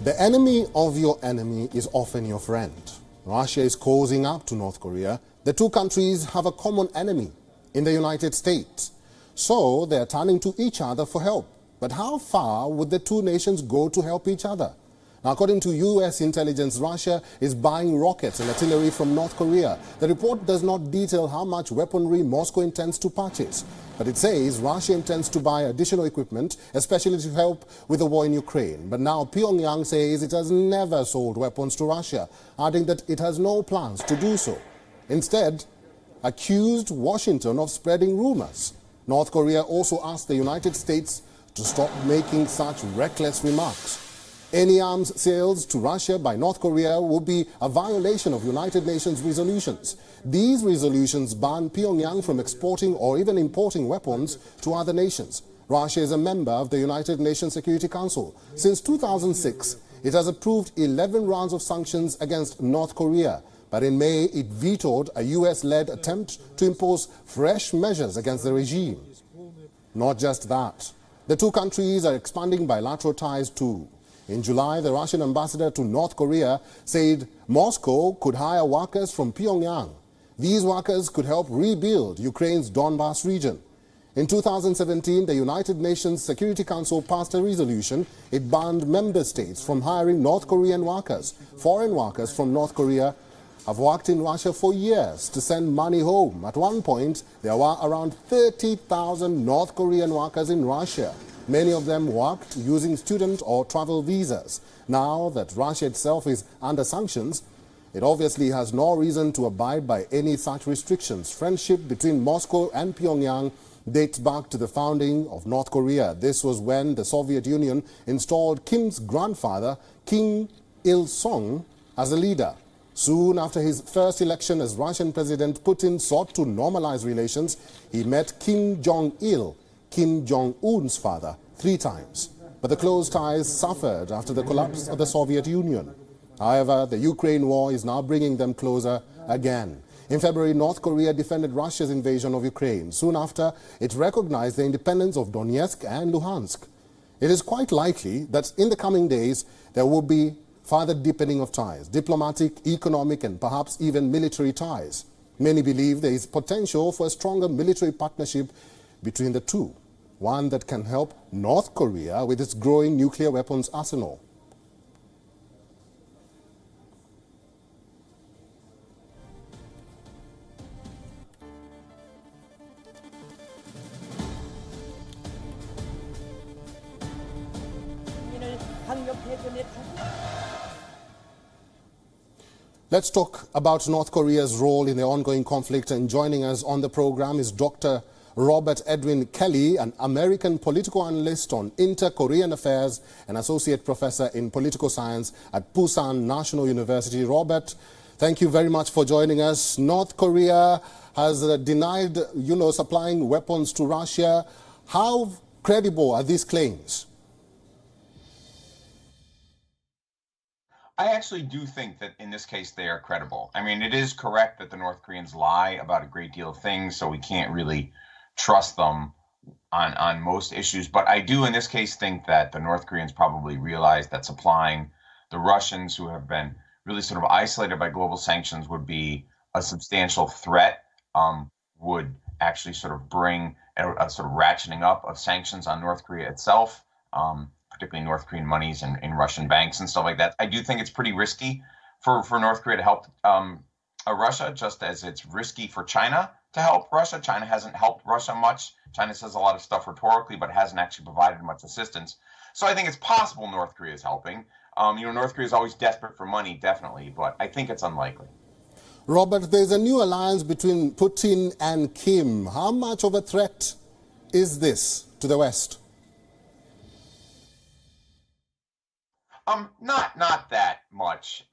The enemy of your enemy is often your friend. Russia is cozying up to North Korea. The two countries have a common enemy in the United States. So they are turning to each other for help. But how far would the two nations go to help each other? Now, according to U.S. intelligence, Russia is buying rockets and artillery from North Korea. The report does not detail how much weaponry Moscow intends to purchase. But it says Russia intends to buy additional equipment, especially to help with the war in Ukraine. But now Pyongyang says it has never sold weapons to Russia, adding that it has no plans to do so. Instead, accused Washington of spreading rumors. North Korea also asked the United States to stop making such reckless remarks. Any arms sales to Russia by North Korea would be a violation of United Nations resolutions. These resolutions ban Pyongyang from exporting or even importing weapons to other nations. Russia is a member of the United Nations Security Council. Since 2006, it has approved 11 rounds of sanctions against North Korea. But in May, it vetoed a US-led attempt to impose fresh measures against the regime. Not just that. The two countries are expanding bilateral ties too. In July, the Russian ambassador to North Korea said Moscow could hire workers from Pyongyang. These workers could help rebuild Ukraine's Donbas region. In 2017, the United Nations Security Council passed a resolution. It banned member states from hiring North Korean workers. Foreign workers from North Korea have worked in Russia for years to send money home. At one point, there were around 30,000 North Korean workers in Russia. Many of them worked using student or travel visas. Now that Russia itself is under sanctions, it obviously has no reason to abide by any such restrictions. Friendship between Moscow and Pyongyang dates back to the founding of North Korea. This was when the Soviet Union installed Kim's grandfather, Kim Il-sung, as a leader. Soon after his first election as Russian President, Putin sought to normalize relations. He met Kim Jong-il, Kim Jong-un's father, 3 times. But the close ties suffered after the collapse of the Soviet Union. However, the Ukraine war is now bringing them closer again. In February, North Korea defended Russia's invasion of Ukraine. Soon after, it recognized the independence of Donetsk and Luhansk. It is quite likely that in the coming days, there will be further deepening of ties, diplomatic, economic, and perhaps even military ties. Many believe there is potential for a stronger military partnership between the two, one that can help North Korea with its growing nuclear weapons arsenal. Let's talk about North Korea's role in the ongoing conflict, and joining us on the program is Dr. Robert Edwin Kelly, an American political analyst on inter-Korean affairs and associate professor in political science at Pusan National University. Robert, thank you very much for joining us. North Korea has denied, supplying weapons to Russia. How credible are these claims? I actually do think that in this case they are credible. I mean, it is correct that the North Koreans lie about a great deal of things, so we can't really trust them on most issues. But I do in this case think that the North Koreans probably realize that supplying the Russians, who have been really sort of isolated by global sanctions, would be a substantial threat, would actually sort of bring a sort of ratcheting up of sanctions on North Korea itself. Particularly North Korean monies in Russian banks and stuff like that. I do think it's pretty risky for North Korea to help Russia, just as it's risky for China to help Russia. China hasn't helped Russia much. China says a lot of stuff rhetorically, but hasn't actually provided much assistance. So I think it's possible North Korea is helping. North Korea is always desperate for money, definitely, but I think it's unlikely. Robert, there's a new alliance between Putin and Kim. How much of a threat is this to the West? Not that much.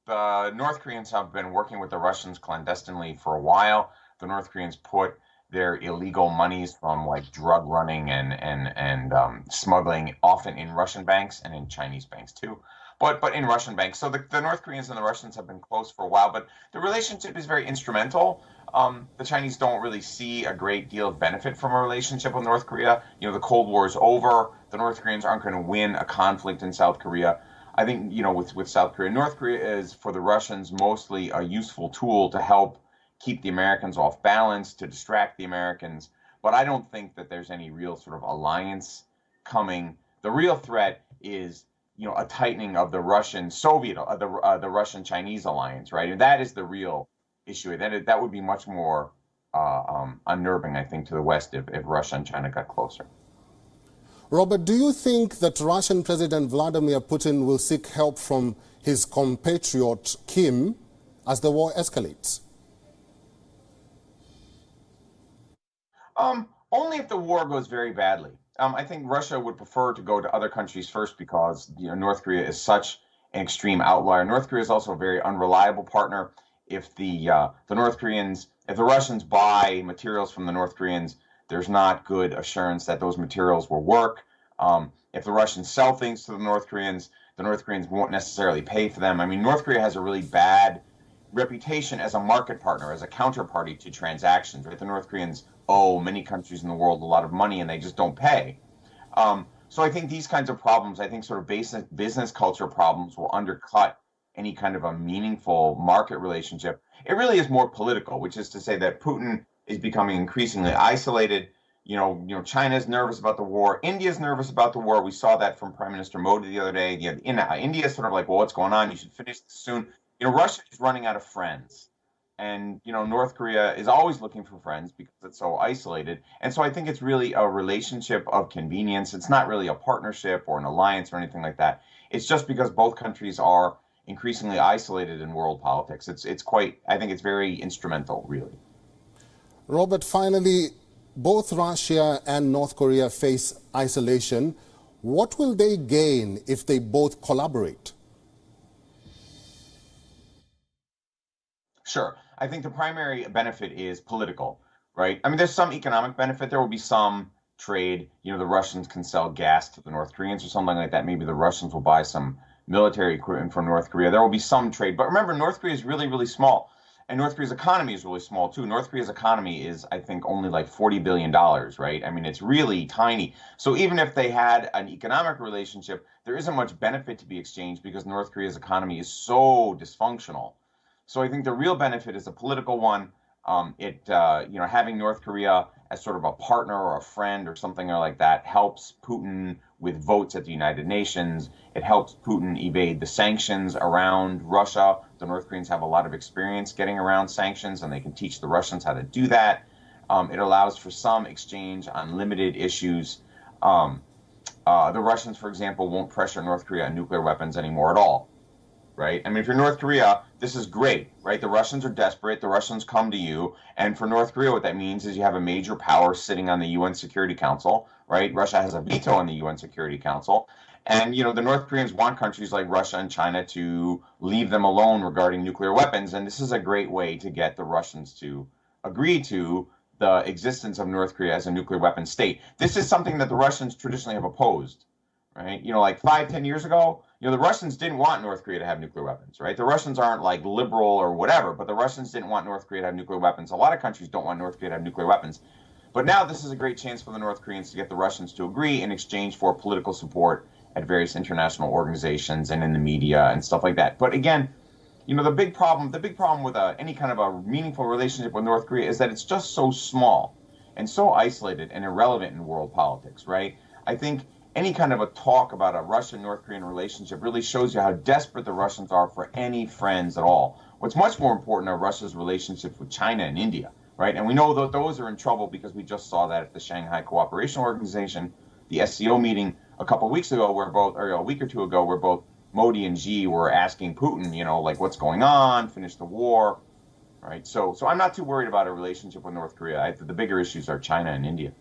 The North Koreans have been working with the Russians clandestinely for a while. The North Koreans put their illegal monies from like drug running and smuggling often in Russian banks and in Chinese banks too, but in Russian banks. So the North Koreans and the Russians have been close for a while, but the relationship is very instrumental. The Chinese don't really see a great deal of benefit from a relationship with North Korea. The Cold War is over. The North Koreans aren't going to win a conflict in South Korea. I think, with South Korea, North Korea is for the Russians mostly a useful tool to help keep the Americans off balance, to distract the Americans. But I don't think that there's any real sort of alliance coming. The real threat is, a tightening of the Russian-Soviet, the Russian-Chinese alliance, right? And that is the real issue. That would be much more unnerving, I think, to the West if Russia and China got closer. Robert, do you think that Russian President Vladimir Putin will seek help from his compatriot Kim as the war escalates? Only if the war goes very badly. I think Russia would prefer to go to other countries first because North Korea is such an extreme outlier. North Korea is also a very unreliable partner. If the Russians buy materials from the North Koreans, there's not good assurance that those materials will work. If the Russians sell things to the North Koreans won't necessarily pay for them. I mean, North Korea has a really bad reputation as a market partner, as a counterparty to transactions, right? The North Koreans owe many countries in the world a lot of money and they just don't pay. So I think these kinds of problems, I think sort of basic business culture problems will undercut any kind of a meaningful market relationship. It really is more political, which is to say that Putin is becoming increasingly isolated. China's nervous about the war. India's nervous about the war. We saw that from Prime Minister Modi the other day. India's sort of like, well, what's going on? You should finish this soon. Russia is running out of friends. And, North Korea is always looking for friends because it's so isolated. And so I think it's really a relationship of convenience. It's not really a partnership or an alliance or anything like that. It's just because both countries are increasingly isolated in world politics. I think it's very instrumental, really. Robert, finally, both Russia and North Korea face isolation. What will they gain if they both collaborate? Sure. I think the primary benefit is political, right? I mean, there's some economic benefit. There will be some trade. The Russians can sell gas to the North Koreans or something like that. Maybe the Russians will buy some military equipment from North Korea. There will be some trade. But remember, North Korea is really, really small. And North Korea's economy is really small, too. North Korea's economy is, I think, only like $40 billion, right? I mean, it's really tiny. So even if they had an economic relationship, there isn't much benefit to be exchanged because North Korea's economy is so dysfunctional. So I think the real benefit is a political one. Having North Korea as sort of a partner or a friend or something like that helps Putin with votes at the United Nations. It helps Putin evade the sanctions around Russia. The North Koreans have a lot of experience getting around sanctions, and they can teach the Russians how to do that. It allows for some exchange on limited issues. The Russians, for example, won't pressure North Korea on nuclear weapons anymore at all. Right? I mean, if you're North Korea, this is great, right? The Russians are desperate. The Russians come to you. And for North Korea, what that means is you have a major power sitting on the UN Security Council, right? Russia has a veto on the UN Security Council. And, the North Koreans want countries like Russia and China to leave them alone regarding nuclear weapons. And this is a great way to get the Russians to agree to the existence of North Korea as a nuclear weapon state. This is something that the Russians traditionally have opposed, right? Like 5-10 years ago, the Russians didn't want North Korea to have nuclear weapons, right? The Russians aren't like liberal or whatever, but the Russians didn't want North Korea to have nuclear weapons. A lot of countries don't want North Korea to have nuclear weapons. But now this is a great chance for the North Koreans to get the Russians to agree in exchange for political support at various international organizations and in the media and stuff like that. But again, the big problem with any kind of a meaningful relationship with North Korea is that it's just so small and so isolated and irrelevant in world politics, right? I think any kind of a talk about a Russian-North Korean relationship really shows you how desperate the Russians are for any friends at all. What's much more important are Russia's relationships with China and India, right? And we know that those are in trouble because we just saw that at the Shanghai Cooperation Organization, the SCO meeting a week or two ago, where both Modi and Xi were asking Putin, like what's going on, finish the war, right? So I'm not too worried about a relationship with North Korea. The bigger issues are China and India.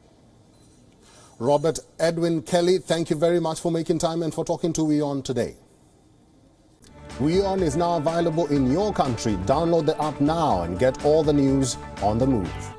Robert Edwin Kelly, thank you very much for making time and for talking to WION today. WION is now available in your country. Download the app now and get all the news on the move.